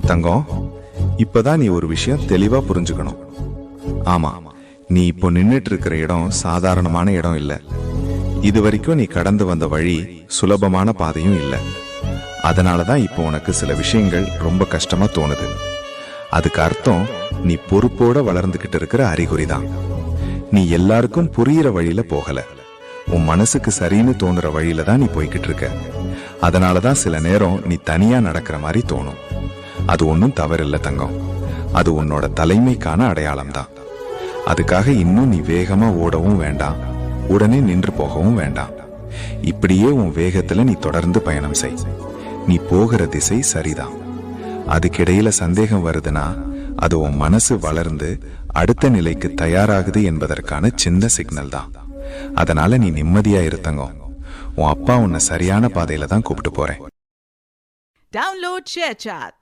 தங்கம், இப்பதான் நீ ஒரு விஷயம் தெளிவா புரிஞ்சுக்கணும். ஆமா, நீ இப்போ நின்னுட்டு இருக்கிற இடம் சாதாரணமான இடம் இல்ல. இது வரைக்கும் நீ கடந்து வந்த வழி சுலபமான பாதையும் இல்ல. அதனாலதான் இப்போ உனக்கு சில விஷயங்கள் ரொம்ப கஷ்டமா தோணுது. அதுக்கு அர்த்தம் நீ பொறுப்போட வளர்ந்துகிட்டு இருக்கிற அறிகுறிதான். நீ எல்லாருக்கும் புரியிற வழியில போகல, உன் மனசுக்கு சரின்னு தோணுற வழியில தான் நீ போய்கிட்டு இருக்க. அதனாலதான் சில நேரம் நீ தனியா நடக்கிற மாதிரி தோணும். அது ஒன்றும் தவறில்லை தங்கம், அது உன்னோட தலைமைக்கான அடையாளம் தான். அதுக்காக இன்னும் நீ வேகமா ஓடவும் வேண்டாம், உடனே நின்று போகவும் வேண்டாம். இப்படியே உன் வேகத்துல நீ தொடர்ந்து பயணம் செய். நீ போகிற திசை சரிதான். அதுக்கிடையில சந்தேகம் வருதுன்னா அது உன் மனசு வளர்ந்து அடுத்த நிலைக்கு தயாராகுது என்பதற்கான சின்ன சிக்னல் தான். அதனால நீ நிம்மதியா இருத்தங்கம். உன் அப்பா உன்னை சரியான பாதையில தான் கூப்பிட்டு போறேன். Download ShareChat.